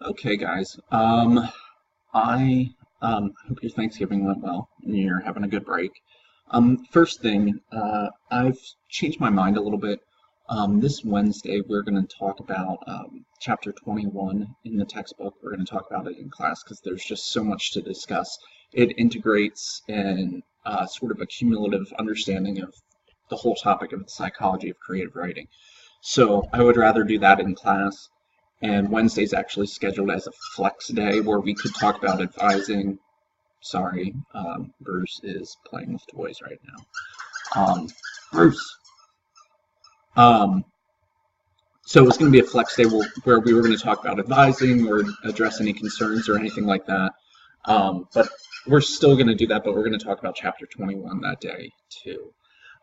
Okay, guys. I hope your Thanksgiving went well and you're having a good break. First thing, I've changed my mind a little bit. This Wednesday, we're going to talk about chapter 21 in the textbook. We're going to talk about it in class because there's just so much to discuss. It integrates and sort of a cumulative understanding of the whole topic of the psychology of creative writing. So I would rather do that in class. And Wednesday's actually scheduled as a flex day where we could talk about advising. Sorry, Bruce is playing with toys right now. Bruce. Um, so it's going to be a flex day where we were going to talk about advising or address any concerns or anything like that. But we're still going to do that, but we're going to talk about chapter 21 that day too.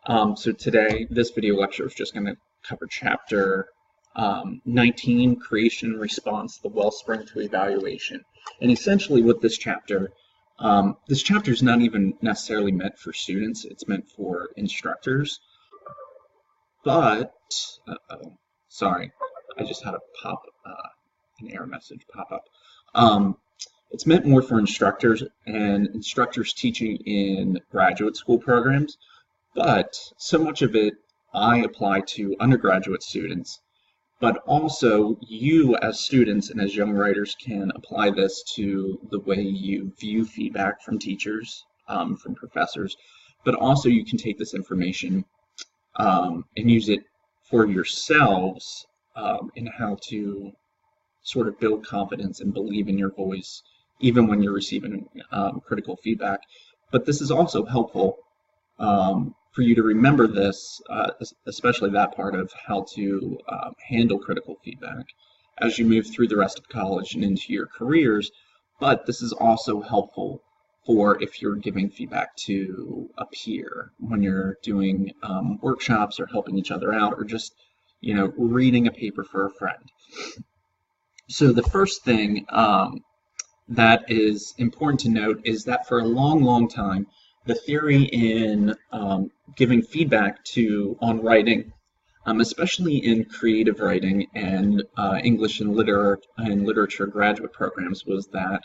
So today, this video lecture is just going to cover chapter 19, creation and response, the wellspring to evaluation. And essentially what this chapter is not even necessarily meant for students, it's meant for instructors. But, sorry, I just had an error message pop up. It's meant more for instructors and instructors teaching in graduate school programs, but so much of it I apply to undergraduate students. But also, you as students and as young writers can apply this to the way you view feedback from teachers, from professors. But also, you can take this information and use it for yourselves in how to sort of build confidence and believe in your voice, even when you're receiving critical feedback. But this is also helpful for you to remember this, especially that part of how to handle critical feedback as you move through the rest of college and into your careers. But this is also helpful for if you're giving feedback to a peer when you're doing workshops or helping each other out or just, reading a paper for a friend. So the first thing that is important to note is that for a long, long time, the theory in giving feedback on writing, especially in creative writing and English and literature graduate programs, was that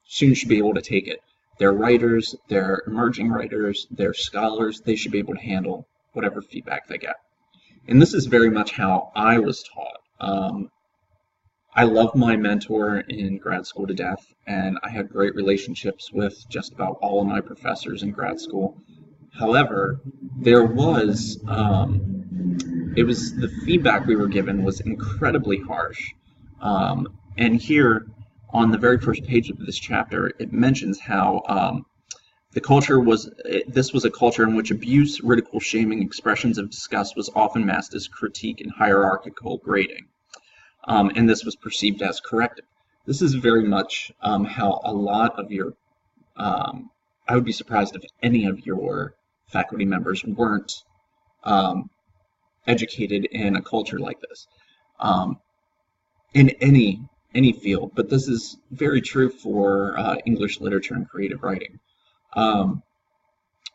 students should be able to take it. They're writers, they're emerging writers, they're scholars, they should be able to handle whatever feedback they get. And this is very much how I was taught. I love my mentor in grad school to death, and I had great relationships with just about all of my professors in grad school. However, the feedback we were given was incredibly harsh. And here, on the very first page of this chapter, it mentions how this was a culture in which abuse, ridicule, shaming, expressions of disgust was often masked as critique and hierarchical grading. And this was perceived as corrective. This is very much how a lot of your, I would be surprised if any of your faculty members weren't educated in a culture like this, in any field, but this is very true for English literature and creative writing.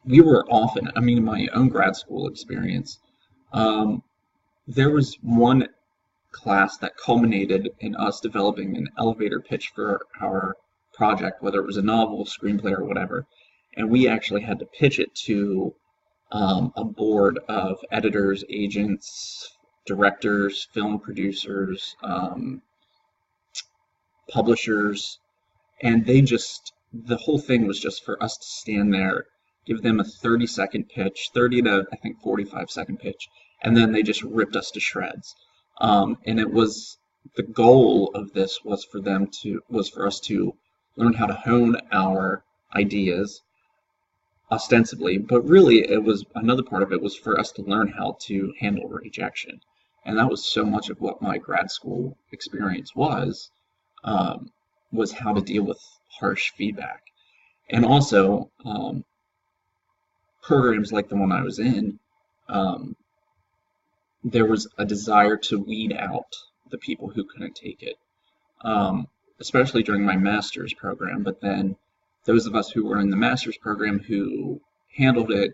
We were often, in my own grad school experience, there was one class that culminated in us developing an elevator pitch for our project, whether it was a novel, screenplay, or whatever. And we actually had to pitch it to a board of editors, agents, directors, film producers, publishers, and the whole thing was just for us to stand there, give them a 30-second pitch, 30 to, I think, 45-second pitch, and then they just ripped us to shreds. And it was the goal of this was for us to learn how to hone our ideas ostensibly, but really it was another part of it was for us to learn how to handle rejection. And that was so much of what my grad school experience was how to deal with harsh feedback. And also programs like the one I was in, there was a desire to weed out the people who couldn't take it, especially during my master's program. But then those of us who were in the master's program who handled it,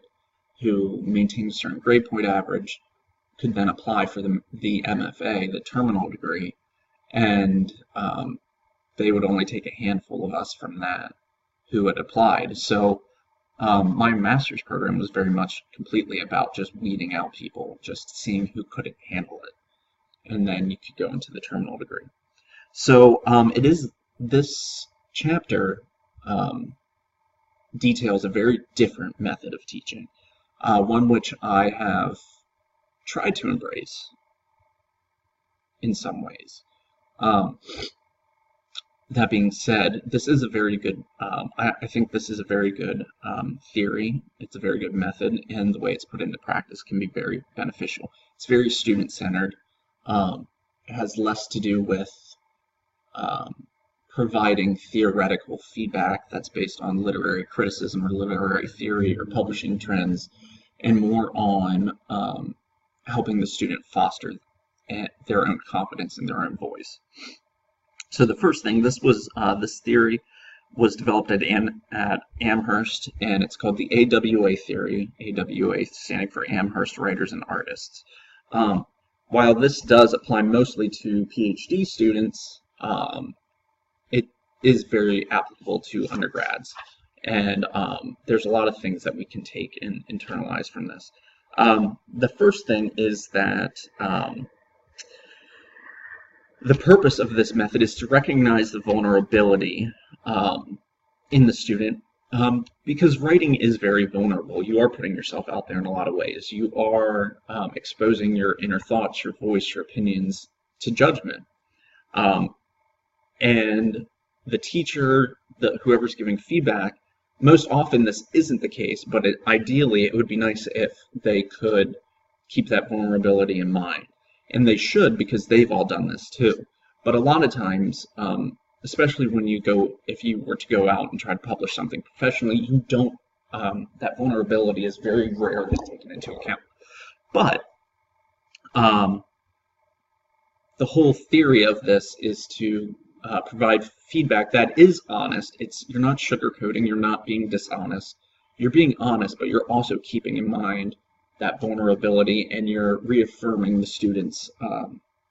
who maintained a certain grade point average, could then apply for the MFA, the terminal degree, and they would only take a handful of us from that who had applied. So my master's program was very much completely about just weeding out people, just seeing who couldn't handle it, and then you could go into the terminal degree. So this chapter details a very different method of teaching, one which I have tried to embrace in some ways. That being said, this is a very good, I think this is a very good theory. It's a very good method, and the way it's put into practice can be very beneficial. It's very student-centered. It has less to do with providing theoretical feedback that's based on literary criticism or literary theory or publishing trends, and more on helping the student foster their own confidence in their own voice. So the first thing, this theory was developed at Amherst, and it's called the AWA theory, AWA standing for Amherst Writers and Artists. While this does apply mostly to PhD students, it is very applicable to undergrads, and there's a lot of things that we can take and internalize from this. The first thing is that the purpose of this method is to recognize the vulnerability in the student, because writing is very vulnerable. You are putting yourself out there in a lot of ways. You are exposing your inner thoughts, your voice, your opinions to judgment. And the teacher, whoever's giving feedback, most often this isn't the case, but ideally it would be nice if they could keep that vulnerability in mind. And they should, because they've all done this too. But a lot of times, especially when if you were to go out and try to publish something professionally, you don't, that vulnerability is very rarely taken into account. But the whole theory of this is to provide feedback that is honest. You're not sugarcoating, you're not being dishonest. You're being honest, but you're also keeping in mind that vulnerability, and you're reaffirming the students'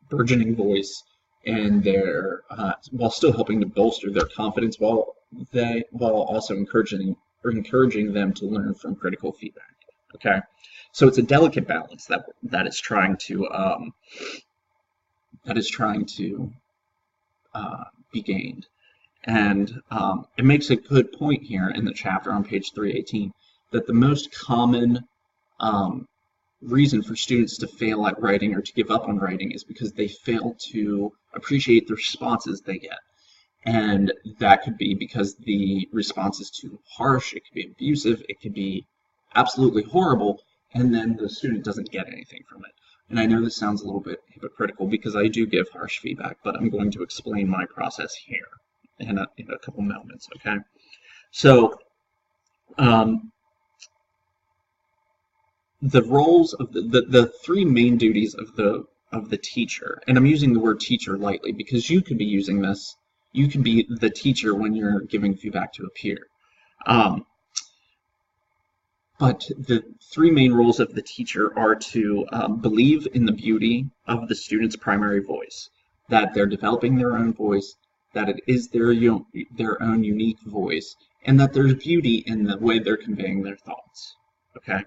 burgeoning voice and their while still helping to bolster their confidence, while also encouraging them to learn from critical feedback. Okay, so it's a delicate balance that is trying to be gained, and it makes a good point here in the chapter on page 318 that the most common reason for students to fail at writing or to give up on writing is because they fail to appreciate the responses they get. And that could be because the response is too harsh, it could be abusive, it could be absolutely horrible, and then the student doesn't get anything from it. And I know this sounds a little bit hypocritical because I do give harsh feedback, but I'm going to explain my process here in a couple moments, okay? So, the roles of the three main duties of the teacher, and I'm using the word teacher lightly because you could be using this, you could be the teacher when you're giving feedback to a peer. But the three main roles of the teacher are to believe in the beauty of the student's primary voice, that they're developing their own voice, that it is their own unique voice, and that there's beauty in the way they're conveying their thoughts. Okay.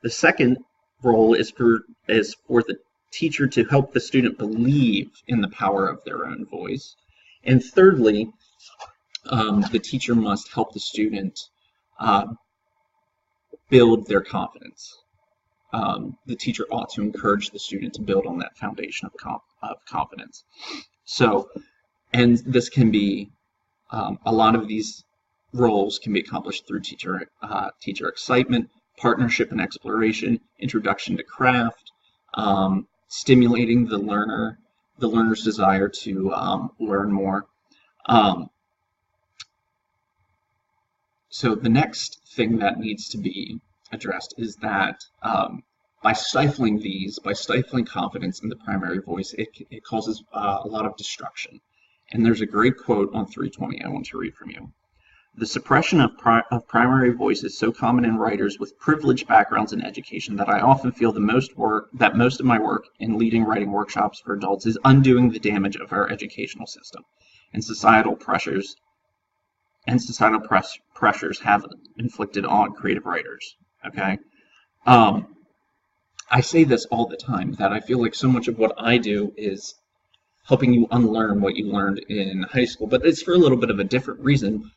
The second role is for the teacher to help the student believe in the power of their own voice. And thirdly, the teacher must help the student build their confidence. The teacher ought to encourage the student to build on that foundation of confidence. So, and this can be, a lot of these roles can be accomplished through teacher excitement, partnership and exploration, introduction to craft, stimulating the learner's desire to learn more. So the next thing that needs to be addressed is that by stifling confidence in the primary voice, it causes a lot of destruction. And there's a great quote on 320 I want to read from you. The suppression of primary voice is so common in writers with privileged backgrounds in education that I often feel most of my work in leading writing workshops for adults is undoing the damage of our educational system and societal pressures have inflicted on creative writers. Okay, I say this all the time, that I feel like so much of what I do is helping you unlearn what you learned in high school, but it's for a little bit of a different reason.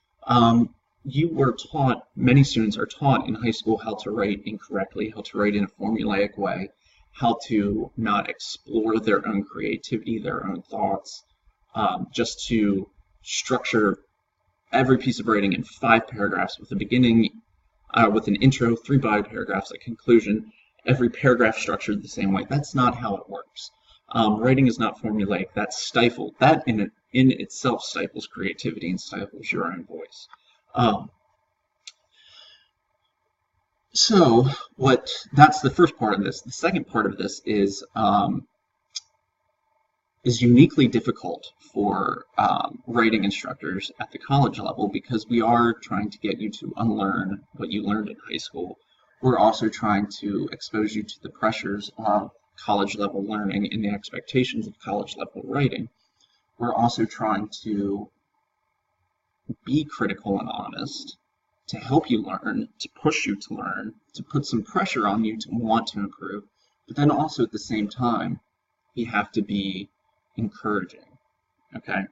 You were taught, many students are taught in high school how to write incorrectly, how to write in a formulaic way, how to not explore their own creativity, their own thoughts, just to structure every piece of writing in 5 paragraphs with a beginning, with an intro, 3 body paragraphs, a conclusion, every paragraph structured the same way. That's not how it works. Writing is not formulaic. That's stifled. That in itself stifles creativity and stifles your own voice. So that's the first part of this. The second part of this is uniquely difficult for writing instructors at the college level, because we are trying to get you to unlearn what you learned in high school. We're also trying to expose you to the pressures of college level learning and the expectations of college level writing. We're also trying to be critical and honest, to help you learn, to push you to learn, to put some pressure on you to want to improve, but then also at the same time, you have to be encouraging. Okay.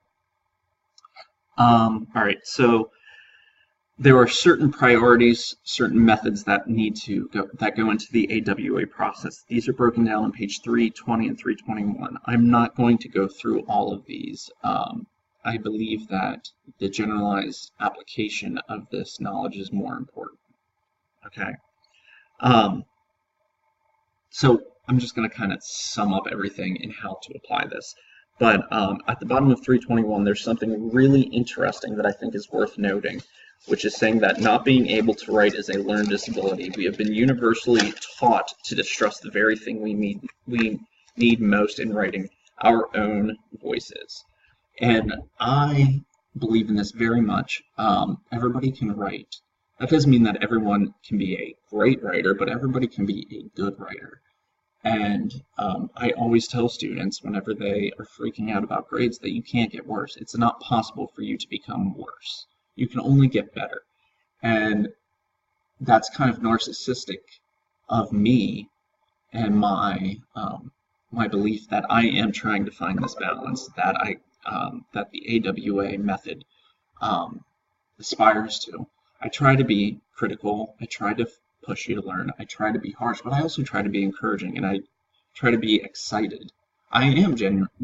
All right. So there are certain priorities, certain methods that go into the AWA process. These are broken down on page 320 and 321. I'm not going to go through all of these. I believe that the generalized application of this knowledge is more important. Okay. So I'm just going to kind of sum up everything and how to apply this. But at the bottom of 321, there's something really interesting that I think is worth noting, which is saying that not being able to write is a learned disability. We have been universally taught to distrust the very thing we need most in writing, our own voices. And I believe in this very much. Everybody can write. That doesn't mean that everyone can be a great writer, but everybody can be a good writer. And I always tell students whenever they are freaking out about grades that you can't get worse. It's not possible for you to become worse. You can only get better. And that's kind of narcissistic of me and my belief that I am trying to find this balance, that that the AWA method aspires to. I try to be critical. I try to push you to learn. I try to be harsh, but I also try to be encouraging, and I try to be excited. I am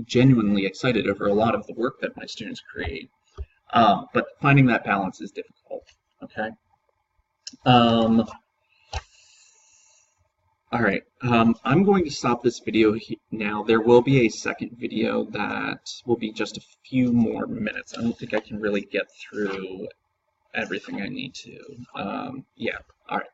genuinely excited over a lot of the work that my students create, but finding that balance is difficult. Okay. All right. I'm going to stop this video now. There will be a second video that will be just a few more minutes. I don't think I can really get through everything I need to. Yeah. All right.